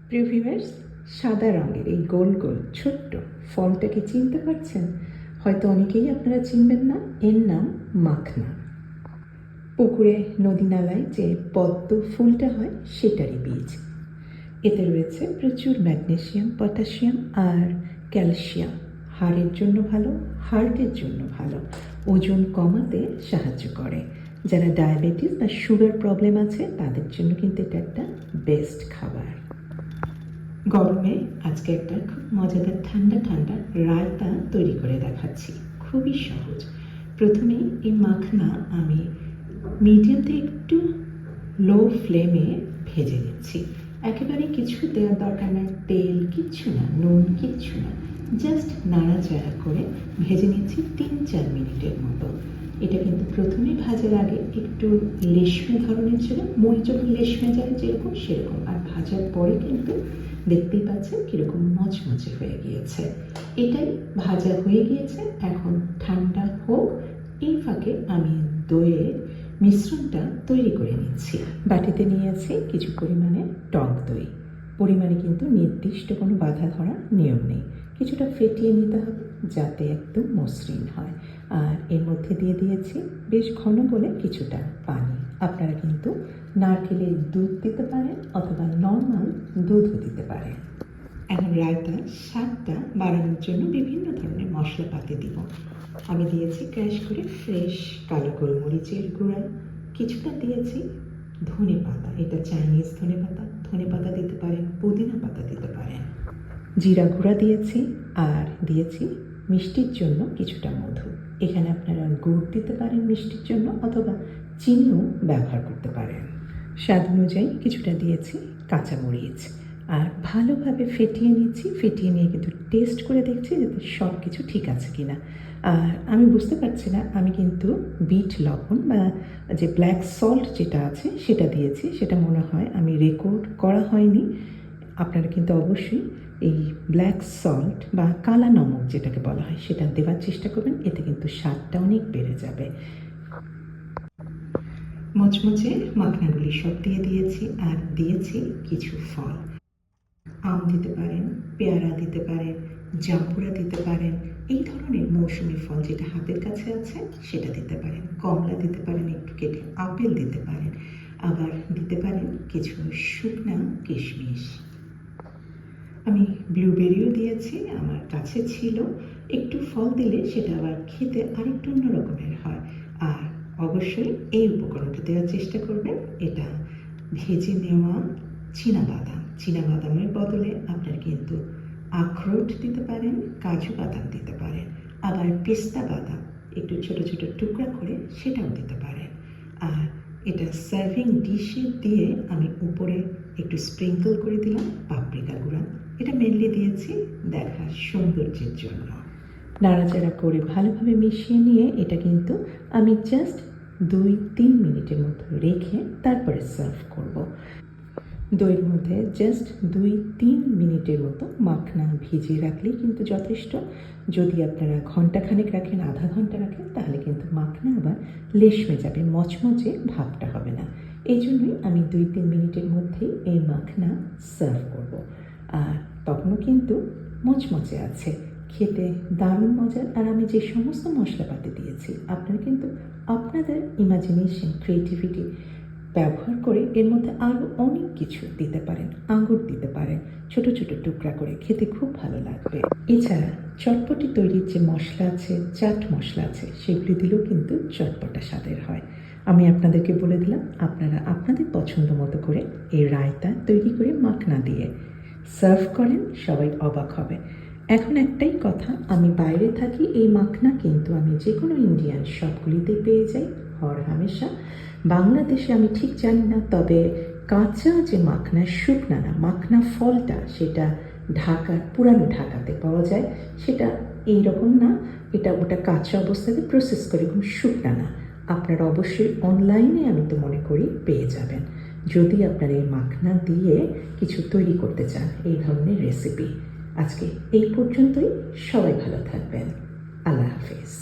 প্রিয় ভিউয়ার্স, সাদা রঙের এই গোল গোল ছোট্ট ফলটাকে চিনতে পারছেন? হয়তো অনেকেই আপনারা চিনবেন না। এর নাম মাখনা। পুকুরে নদী নালায় যে পদ্ম ফুলটা হয় সেটারই বীজ। এতে রয়েছে প্রচুর ম্যাগনেসিয়াম, পটাশিয়াম আর ক্যালসিয়াম। হাড়ের জন্য ভালো, হার্টের জন্য ভালো, ওজন কমাতে সাহায্য করে। যারা ডায়াবেটিস বা সুগার প্রবলেম আছে তাদের জন্য কিন্তু এটা একটা বেস্ট খাবার। গরমে আজকে একটা খুব মজাদার ঠান্ডা ঠান্ডা রায়তা তৈরি করে দেখাচ্ছি। খুবই সহজ। প্রথমেই এই মাখনা আমি মিডিয়াম থেকে একটু লো ফ্লেমে ভেজে নিচ্ছি। একেবারে কিছু দেওয়ার দরকার নেই, তেল কিচ্ছু না, নুন কিচ্ছু না, জাস্ট নাড়াচাড়া করে ভেজে নিচ্ছি ৩-৪ মিনিটের মতো। এটা কিন্তু প্রথমে ভাজার আগে একটু লেশমে ধরনের ছিল, মুড়ি যখন লেশমে যায় যেরকম সেরকম, আর ভাজার পরে কিন্তু দেখতেই পাচ্ছেন কীরকম মচমচে হয়ে গিয়েছে। এটাই ভাজা হয়ে গিয়েছে, এখন ঠান্ডা হোক। এই ফাঁকে আমি দইয়ের মিশ্রণটা তৈরি করে নিচ্ছি। বাটিতে নিয়েছি কিছু পরিমাণে টক দই। পরিমাণে কিন্তু নির্দিষ্ট কোনো বাধা ধরা নিয়ম নেই। কিছুটা ফেটিয়ে নিতে হবে যাতে একদম মসৃণ হয়। আর এর মধ্যে দিয়ে দিয়েছি বেশ ঘন বলে কিছুটা পানি। আপনারা কিন্তু নারকেলের দুধ দিতে পারেন অথবা নর্মাল দুধও দিতে পারেন। এখন রায়তার স্বাদটা বাড়ানোর জন্য বিভিন্ন ধরনের মশলাপাতি দিব। আমি দিয়েছি ক্র্যাশ করে ফ্রেশ কালো গোলমরিচের গুঁড়া, কিছুটা দিয়েছি ধনে পাতা, এটা চাইনিজ ধনে পাতা, ধনে পাতা দিতে পারেন, পুদিনা পাতা দিতে পারেন। জিরা গুঁড়া দিয়েছি আর দিয়েছি মিষ্টির জন্য কিছুটা মধু। এখানে আপনারা গুড় দিতে পারেন মিষ্টির জন্য অথবা চিনিও ব্যবহার করতে পারেন। স্বাদ অনুযায়ী কিছুটা দিয়েছি কাঁচামরিচ আর ভালোভাবে ফেটিয়ে নিচ্ছি। ফেটিয়ে নিয়ে কিন্তু টেস্ট করে দেখছি যাতে সব কিছু ঠিক আছে কিনা। আর আমি বুঝতে পারছি না, আমি কিন্তু বিট লবণ বা যে ব্ল্যাক সল্ট যেটা আছে সেটা দিয়েছি, সেটা মনে হয় আমি রেকর্ড করা হয়নি। আপনারা কিন্তু অবশ্যই এই ব্ল্যাক সল্ট বা কালা নমক যেটাকে বলা হয় সেটা দেওয়ার চেষ্টা করবেন, এতে কিন্তু স্বাদটা অনেক বেড়ে যাবে। মচমচে মাখনাগুলি সব দিয়ে দিয়েছি আর দিয়েছি কিছু ফল। আম দিতে পারেন, পেয়ারা দিতে পারেন, জাম্বুরা দিতে পারেন, এই ধরনের মৌসুমি ফল যেটা হাতের কাছে আছে সেটা দিতে পারেন। কমলা দিতে পারেন একটু কেটে, আপেল দিতে পারেন, আবার দিতে পারেন কিছু শুকনা কিশমিশ। আমি ব্লুবেরিও দিয়েছি, আমার কাছে ছিল। একটু ফল দিলে সেটা আবার খেতে আরেকটু অন্য রকমের হয়। আর অবশ্যই এই উপকরণটা দেওয়ার চেষ্টা করবেন, এটা ভেজে নেওয়া চীনাবাদামের বদলে আপনারা কিন্তু আখরোট দিতে পারেন, কাজু বাদাম দিতে পারেন, আবার পেস্তা বাদাম একটু ছোট ছোট টুকরা করে সেটাও দিতে পারেন। আর এটা সার্ভিং ডিশে দিয়ে আমি উপরে একটু স্প্রিঙ্কল করে দিলাম পাপরিকা গুঁড়া। এটা মেনলি দিয়েছি দেখার সৌন্দর্যের জন্য। নাড়াচাড়া করে ভালোভাবে মিশিয়ে নিয়ে এটা কিন্তু আমি জাস্ট 2-3 মিনিটের মতো রেখে তারপরে সার্ভ করব। দইয়ের মধ্যে জাস্ট 2-3 মিনিটের মতো মাখনা ভিজিয়ে রাখলেই কিন্তু যথেষ্ট। যদি আপনারা ঘন্টাখানেক রাখেন, আধা ঘন্টা রাখেন, তাহলে কিন্তু মাখনা আবার লেশমে যাবে, মচমচে ভাবটা হবে না। এই জন্যই আমি 2-3 মিনিটের মধ্যেই এই মাখনা সার্ভ করব। আর তখনও কিন্তু মচমচে আছে, খেতে দারুণ মজার। আর আমি যে সমস্ত মশলাপাতি দিয়েছি আপনারা কিন্তু আপনাদের ইমাজিনেশন, ক্রিয়েটিভিটি ব্যবহার করে এর মধ্যে আরও অনেক কিছু দিতে পারেন। আঙুর দিতে পারেন ছোট ছোট টুকরা করে, খেতে খুব ভালো লাগবে। এছাড়া চটপটি তৈরির যে মশলা আছে, চাট মশলা আছে, সেগুলি দিলেও কিন্তু চটপটা স্বাদের হয়। আমি আপনাদেরকে বলে দিলাম, আপনারা আপনাদের পছন্দ মতো করে এই রায়তা তৈরি করে মাখনা দিয়ে সার্ভ করেন, সবাই অবাক হবে। এখন একটাই কথা, আমি বাইরে থাকি, এই মাখনা কিন্তু আমি যে কোনো ইন্ডিয়ান শপগুলিতেই পেয়ে যাই হর হামেশা। বাংলাদেশে আমি ঠিক জানি না, তবে কাঁচা যে মাখনা, শুকনা না, মাখনা ফলটা সেটা ঢাকার পুরানো ঢাকাতে পাওয়া যায়। সেটা এইরকম না, এটা ওটা কাঁচা অবস্থাতে প্রসেস করে, এরকম শুকনা না। আপনারা অবশ্যই অনলাইনে আমি তো মনে করি পেয়ে যাবেন, যদি আপনারা এই মাখনা দিয়ে কিছু তৈরি করতে চান, এই ধরনের রেসিপি। আজকে এই পর্যন্তই। সবাই ভালো থাকবেন। আল্লাহ হাফেজ।